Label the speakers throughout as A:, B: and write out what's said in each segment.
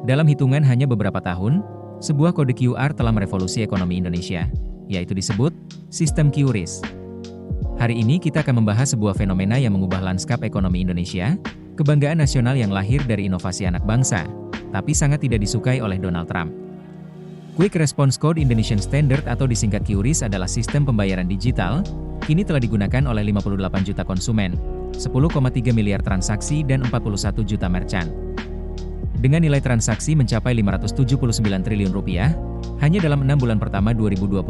A: Dalam hitungan hanya beberapa tahun, sebuah kode QR telah merevolusi ekonomi Indonesia, yaitu disebut sistem QRIS. Hari ini kita akan membahas sebuah fenomena yang mengubah lanskap ekonomi Indonesia, kebanggaan nasional yang lahir dari inovasi anak bangsa, tapi sangat tidak disukai oleh Donald Trump. Quick Response Code Indonesian Standard atau disingkat QRIS adalah sistem pembayaran digital, kini telah digunakan oleh 58 juta konsumen, 10,3 miliar transaksi dan 41 juta merchant. Dengan nilai transaksi mencapai 579 triliun rupiah, hanya dalam 6 bulan pertama 2025,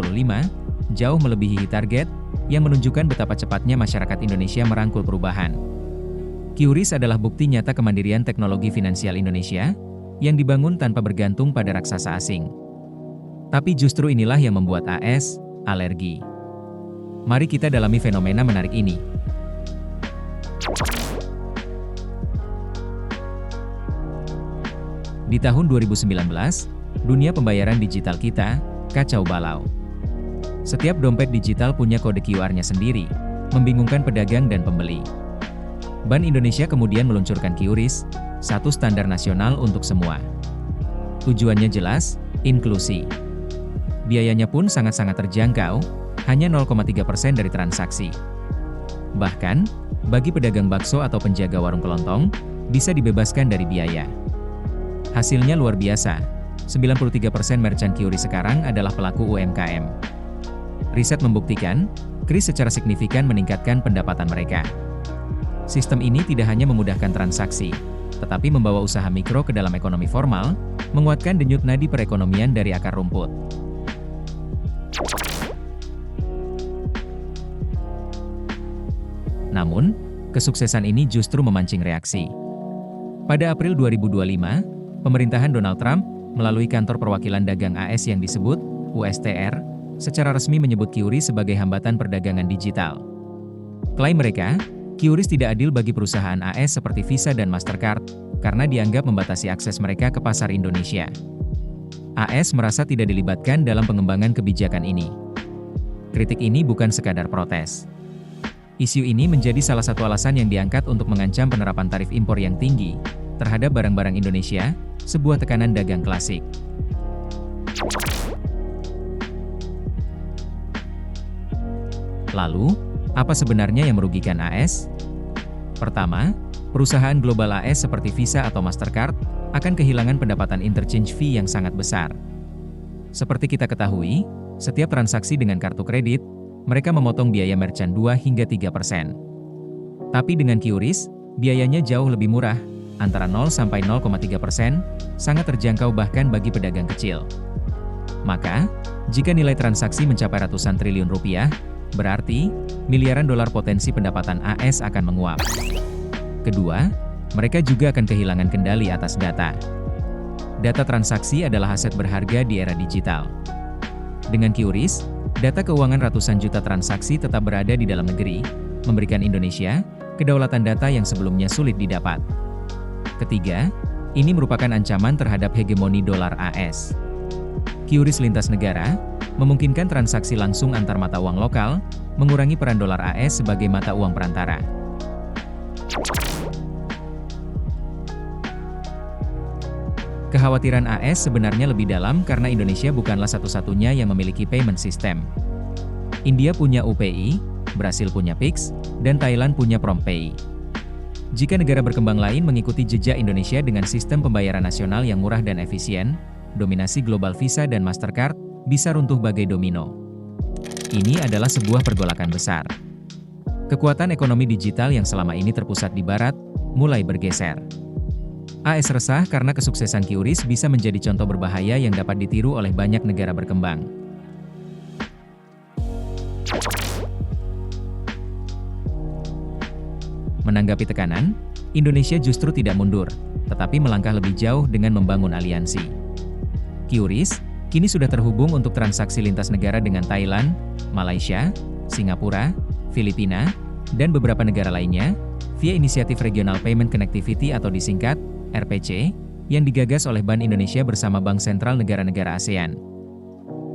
A: jauh melebihi target, yang menunjukkan betapa cepatnya masyarakat Indonesia merangkul perubahan. QRIS adalah bukti nyata kemandirian teknologi finansial Indonesia, yang dibangun tanpa bergantung pada raksasa asing. Tapi justru inilah yang membuat AS alergi. Mari kita dalami fenomena menarik ini. Di tahun 2019, dunia pembayaran digital kita kacau balau. Setiap dompet digital punya kode QR-nya sendiri, membingungkan pedagang dan pembeli. Bank Indonesia kemudian meluncurkan QRIS, satu standar nasional untuk semua. Tujuannya jelas, inklusi. Biayanya pun sangat-sangat terjangkau, hanya 0,3% dari transaksi. Bahkan, bagi pedagang bakso atau penjaga warung kelontong, bisa dibebaskan dari biaya. Hasilnya luar biasa, 93% merchant QRIS sekarang adalah pelaku UMKM. Riset membuktikan, QRIS secara signifikan meningkatkan pendapatan mereka. Sistem ini tidak hanya memudahkan transaksi, tetapi membawa usaha mikro ke dalam ekonomi formal, menguatkan denyut nadi perekonomian dari akar rumput. Namun, kesuksesan ini justru memancing reaksi. Pada April 2025, pemerintahan Donald Trump, melalui kantor perwakilan dagang AS yang disebut USTR, secara resmi menyebut QRIS sebagai hambatan perdagangan digital. Klaim mereka, QRIS tidak adil bagi perusahaan AS seperti Visa dan Mastercard, karena dianggap membatasi akses mereka ke pasar Indonesia. AS merasa tidak dilibatkan dalam pengembangan kebijakan ini. Kritik ini bukan sekadar protes. Isu ini menjadi salah satu alasan yang diangkat untuk mengancam penerapan tarif impor yang tinggi terhadap barang-barang Indonesia, sebuah tekanan dagang klasik. Lalu, apa sebenarnya yang merugikan AS? Pertama, perusahaan global AS seperti Visa atau Mastercard akan kehilangan pendapatan interchange fee yang sangat besar. Seperti kita ketahui, setiap transaksi dengan kartu kredit, mereka memotong biaya merchant 2 hingga 3%. Tapi dengan QRIS, biayanya jauh lebih murah, antara 0 sampai 0,3%, sangat terjangkau bahkan bagi pedagang kecil. Maka, jika nilai transaksi mencapai ratusan triliun rupiah, berarti miliaran dolar potensi pendapatan AS akan menguap. Kedua, mereka juga akan kehilangan kendali atas data. Data transaksi adalah aset berharga di era digital. Dengan QRIS, data keuangan ratusan juta transaksi tetap berada di dalam negeri, memberikan Indonesia kedaulatan data yang sebelumnya sulit didapat. Ketiga, ini merupakan ancaman terhadap hegemoni dolar AS. QRIS lintas negara memungkinkan transaksi langsung antar mata uang lokal, mengurangi peran dolar AS sebagai mata uang perantara. Kekhawatiran AS sebenarnya lebih dalam karena Indonesia bukanlah satu-satunya yang memiliki payment system. India punya UPI, Brasil punya Pix, dan Thailand punya PromptPay. Jika negara berkembang lain mengikuti jejak Indonesia dengan sistem pembayaran nasional yang murah dan efisien, dominasi global Visa dan Mastercard bisa runtuh bagai domino. Ini adalah sebuah pergolakan besar. Kekuatan ekonomi digital yang selama ini terpusat di Barat, mulai bergeser. AS resah karena kesuksesan QRIS bisa menjadi contoh berbahaya yang dapat ditiru oleh banyak negara berkembang. Menanggapi tekanan, Indonesia justru tidak mundur, tetapi melangkah lebih jauh dengan membangun aliansi. QRIS kini sudah terhubung untuk transaksi lintas negara dengan Thailand, Malaysia, Singapura, Filipina, dan beberapa negara lainnya, via inisiatif Regional Payment Connectivity atau disingkat RPC, yang digagas oleh Bank Indonesia bersama Bank Sentral negara-negara ASEAN.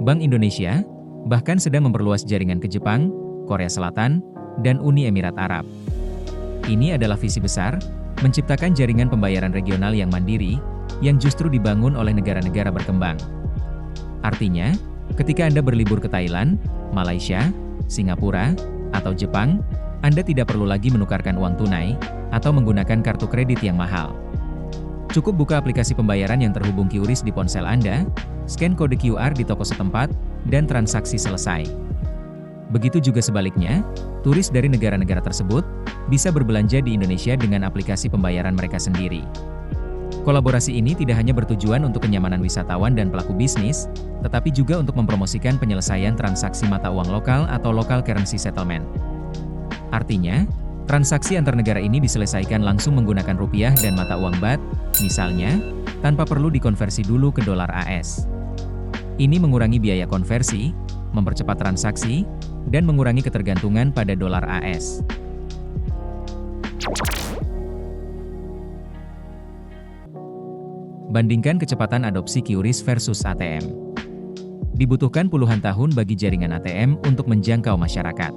A: Bank Indonesia bahkan sedang memperluas jaringan ke Jepang, Korea Selatan, dan Uni Emirat Arab. Ini adalah visi besar, menciptakan jaringan pembayaran regional yang mandiri, yang justru dibangun oleh negara-negara berkembang. Artinya, ketika Anda berlibur ke Thailand, Malaysia, Singapura, atau Jepang, Anda tidak perlu lagi menukarkan uang tunai atau menggunakan kartu kredit yang mahal. Cukup buka aplikasi pembayaran yang terhubung QRIS di ponsel Anda, scan kode QR di toko setempat, dan transaksi selesai. Begitu juga sebaliknya, turis dari negara-negara tersebut bisa berbelanja di Indonesia dengan aplikasi pembayaran mereka sendiri. Kolaborasi ini tidak hanya bertujuan untuk kenyamanan wisatawan dan pelaku bisnis, tetapi juga untuk mempromosikan penyelesaian transaksi mata uang lokal atau local currency settlement. Artinya, transaksi antar negara ini diselesaikan langsung menggunakan rupiah dan mata uang baht, misalnya, tanpa perlu dikonversi dulu ke dolar AS. Ini mengurangi biaya konversi, mempercepat transaksi, dan mengurangi ketergantungan pada dolar AS. Bandingkan kecepatan adopsi QRIS versus ATM. Dibutuhkan puluhan tahun bagi jaringan ATM untuk menjangkau masyarakat.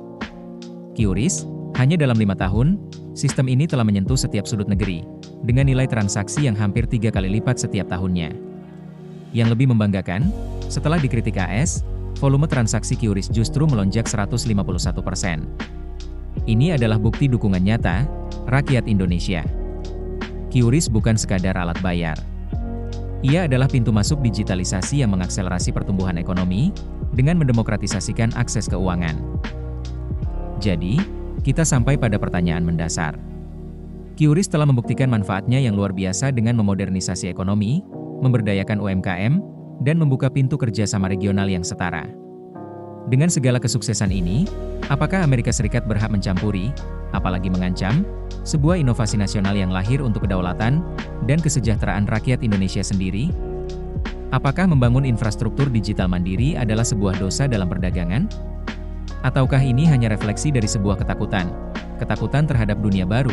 A: QRIS, hanya dalam 5 tahun, sistem ini telah menyentuh setiap sudut negeri, dengan nilai transaksi yang hampir 3 kali lipat setiap tahunnya. Yang lebih membanggakan, setelah dikritik AS, volume transaksi QRIS justru melonjak 151%. Ini adalah bukti dukungan nyata, rakyat Indonesia. QRIS bukan sekadar alat bayar. Ia adalah pintu masuk digitalisasi yang mengakselerasi pertumbuhan ekonomi, dengan mendemokratisasikan akses keuangan. Jadi, kita sampai pada pertanyaan mendasar. QRIS telah membuktikan manfaatnya yang luar biasa dengan memodernisasi ekonomi, memberdayakan UMKM, dan membuka pintu kerjasama regional yang setara. Dengan segala kesuksesan ini, apakah Amerika Serikat berhak mencampuri, apalagi mengancam, sebuah inovasi nasional yang lahir untuk kedaulatan dan kesejahteraan rakyat Indonesia sendiri? Apakah membangun infrastruktur digital mandiri adalah sebuah dosa dalam perdagangan? Ataukah ini hanya refleksi dari sebuah ketakutan terhadap dunia baru,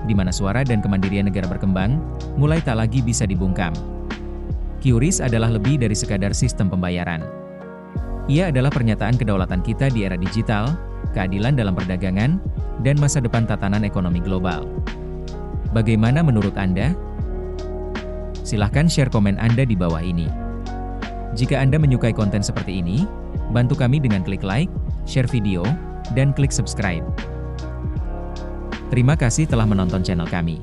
A: di mana suara dan kemandirian negara berkembang mulai tak lagi bisa dibungkam? QRIS adalah lebih dari sekadar sistem pembayaran. Ia adalah pernyataan kedaulatan kita di era digital, keadilan dalam perdagangan, dan masa depan tatanan ekonomi global. Bagaimana menurut Anda? Silahkan share komen Anda di bawah ini. Jika Anda menyukai konten seperti ini, bantu kami dengan klik like, share video, dan klik subscribe. Terima kasih telah menonton channel kami.